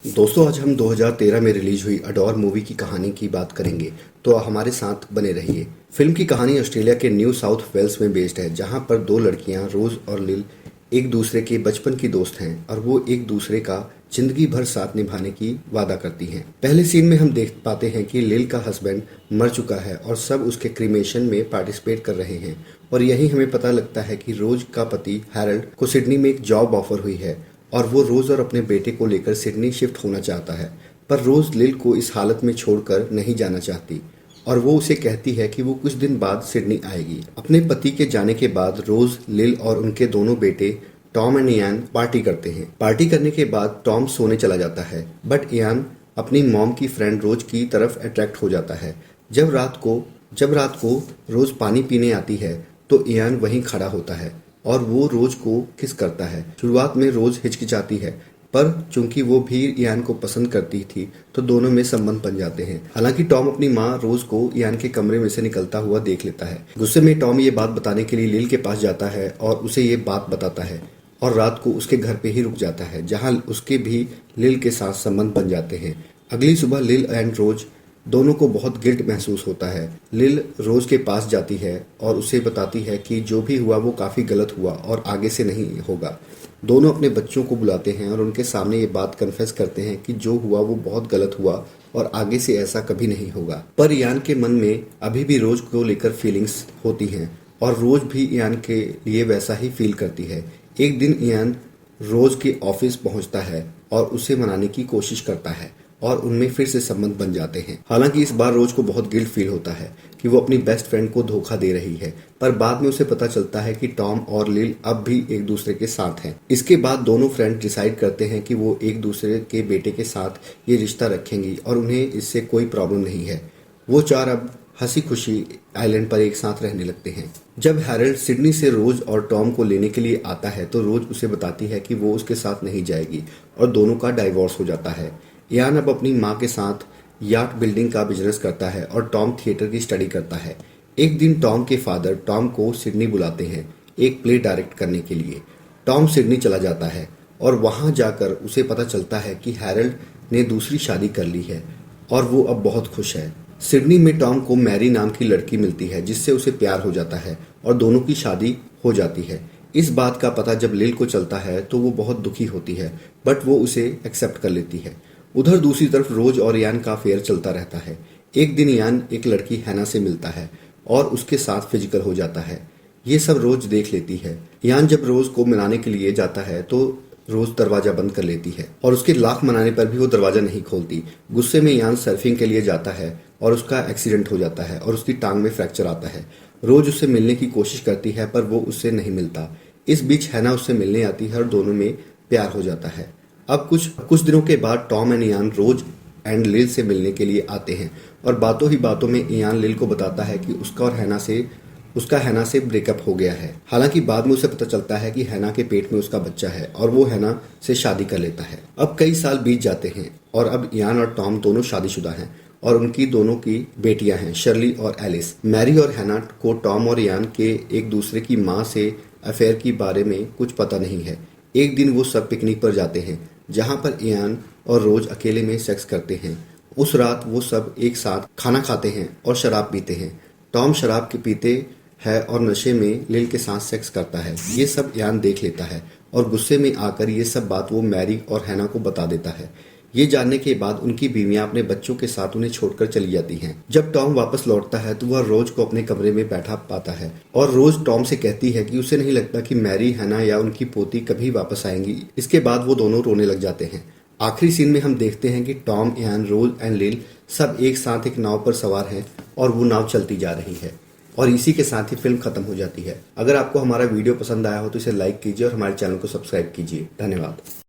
दोस्तों आज हम 2013 में रिलीज हुई अडोर मूवी की कहानी की बात करेंगे, तो हमारे साथ बने रहिए। फिल्म की कहानी ऑस्ट्रेलिया के न्यू साउथ वेल्स में बेस्ड है, जहां पर दो लड़कियां रोज और लिल एक दूसरे के बचपन की दोस्त हैं और वो एक दूसरे का जिंदगी भर साथ निभाने की वादा करती हैं। पहले सीन में हम देख पाते हैं कि लिल का हस्बैंड मर चुका है और सब उसके क्रीमेशन में पार्टिसिपेट कर रहे हैं, और यही हमें पता लगता है कि रोज का पति हैरल्ड को सिडनी में एक जॉब ऑफर हुई है और वो रोज और अपने बेटे को लेकर सिडनी शिफ्ट होना चाहता है। पर रोज लिल को इस हालत में छोड़कर नहीं जाना चाहती और वो उसे कहती है कि वो कुछ दिन बाद सिडनी आएगी। अपने पति के जाने के बाद रोज, लिल और उनके दोनों बेटे टॉम एंड इयान पार्टी करते हैं। पार्टी करने के बाद टॉम सोने चला जाता है, बट इयान अपनी मॉम की फ्रेंड रोज की तरफ अट्रैक्ट हो जाता है। जब रात को रोज पानी पीने आती है तो इयान वहीं खड़ा होता है और वो रोज को किस करता है। शुरुआत में रोज हिचकिचाती है, पर चूंकि वो भी इयान को पसंद करती थी तो दोनों में संबंध बन जाते हैं। हालांकि टॉम अपनी माँ रोज को इयान के कमरे में से निकलता हुआ देख लेता है। गुस्से में टॉम ये बात बताने के लिए लिल के पास जाता है और उसे ये बात बताता है और रात को उसके घर पे ही रुक जाता है, जहाँ उसके भी लिल के साथ संबंध बन जाते हैं। अगली सुबह लिल एंड रोज दोनों को बहुत गिल्ट महसूस होता है। लिल रोज के पास जाती है और उसे बताती है कि जो भी हुआ वो काफी गलत हुआ और आगे से नहीं होगा। दोनों अपने बच्चों को बुलाते हैं और उनके सामने ये बात कन्फेस करते हैं कि जो हुआ वो बहुत गलत हुआ और आगे से ऐसा कभी नहीं होगा। पर इयान के मन में अभी भी रोज को लेकर फीलिंग्स होती हैं और रोज भी इयान के लिए वैसा ही फील करती है। एक दिन इयान रोज के ऑफिस पहुंचता है और उसे मनाने की कोशिश करता है और उनमें फिर से संबंध बन जाते हैं। हालांकि इस बार रोज को बहुत गिल्ट फील होता है कि वो अपनी बेस्ट फ्रेंड को धोखा दे रही है, पर बाद में उसे पता चलता है कि टॉम और लिल अब भी एक दूसरे के साथ हैं। इसके बाद दोनों फ्रेंड डिसाइड करते हैं कि वो एक दूसरे के बेटे के साथ ये रिश्ता रखेंगी और उन्हें इससे कोई प्रॉब्लम नहीं है। वो चार अब हंसी खुशी आइलैंड पर एक साथ रहने लगते हैं। जब हैरल्ड सिडनी से रोज और टॉम को लेने के लिए आता है तो रोज उसे बताती है कि वो उसके साथ नहीं जाएगी और दोनों का डाइवोर्स हो जाता है। इयान अब अपनी माँ के साथ याट बिल्डिंग का बिजनेस करता है और टॉम थिएटर की स्टडी करता है। एक दिन टॉम के फादर टॉम को सिडनी बुलाते हैं एक प्ले डायरेक्ट करने के लिए। टॉम सिडनी चला जाता है और वहां जाकर उसे पता चलता है कि हैरल्ड ने दूसरी शादी कर ली है और वो अब बहुत खुश है। सिडनी में टॉम को मैरी नाम की लड़की मिलती है जिससे उसे प्यार हो जाता है और दोनों की शादी हो जाती है। इस बात का पता जब लिल को चलता है तो वो बहुत दुखी होती है, बट वो उसे एक्सेप्ट कर लेती है। उधर दूसरी तरफ रोज और इयान का अफेयर चलता रहता है। एक दिन इयान एक लड़की हैना से मिलता है और उसके साथ फिजिकल हो जाता है। ये सब रोज देख लेती है। इयान जब रोज को मनाने के लिए जाता है तो रोज दरवाजा बंद कर लेती है और उसके लाख मनाने पर भी वो दरवाजा नहीं खोलती। गुस्से में इयान सर्फिंग के लिए जाता है और उसका एक्सीडेंट हो जाता है और उसकी टांग में फ्रैक्चर आता है। रोज उससे मिलने की कोशिश करती है पर वो उससे नहीं मिलता। इस बीच हैना उससे मिलने आती है और दोनों में प्यार हो जाता है। अब कुछ दिनों के बाद Tom and Ian Rose and Lil से मिलने के लिए आते हैं और बातों ही बातों में इयान लिल को बताता है कि उसका हैना से ब्रेकअप हो गया है। हालांकि बाद में उसे पता चलता है कि हैना के पेट में उसका बच्चा है और वो हैना से शादी कर लेता है। अब कई साल बीत जाते हैं और अब इयान और टॉम दोनों शादीशुदा हैं और उनकी दोनों की बेटियां हैं, शर्ली और एलिस। मैरी और हैना को टॉम और इयान के एक दूसरे की माँ से अफेयर के बारे में कुछ पता नहीं है। एक दिन वो सब पिकनिक पर जाते हैं जहां पर इयान और रोज अकेले में सेक्स करते हैं। उस रात वो सब एक साथ खाना खाते हैं और शराब पीते हैं। टॉम शराब के पीते है और नशे में लिल के साथ सेक्स करता है। ये सब इयान देख लेता है और गुस्से में आकर ये सब बात वो मैरी और हैना को बता देता है। ये जानने के बाद उनकी बीवियां अपने बच्चों के साथ उन्हें छोड़कर चली जाती हैं। जब टॉम वापस लौटता है तो वह रोज को अपने कमरे में बैठा पाता है और रोज टॉम से कहती है कि उसे नहीं लगता कि मैरी, हैना या उनकी पोती कभी वापस आएंगी। इसके बाद वो दोनों रोने लग जाते हैं। आखिरी सीन में हम देखते हैं कि टॉम, इयान, रोज एंड लिल सब एक साथ एक नाव पर सवार हैं और वो नाव चलती जा रही है और इसी के साथ ही फिल्म खत्म हो जाती है। अगर आपको हमारा वीडियो पसंद आया हो तो इसे लाइक कीजिए और हमारे चैनल को सब्सक्राइब कीजिए। धन्यवाद।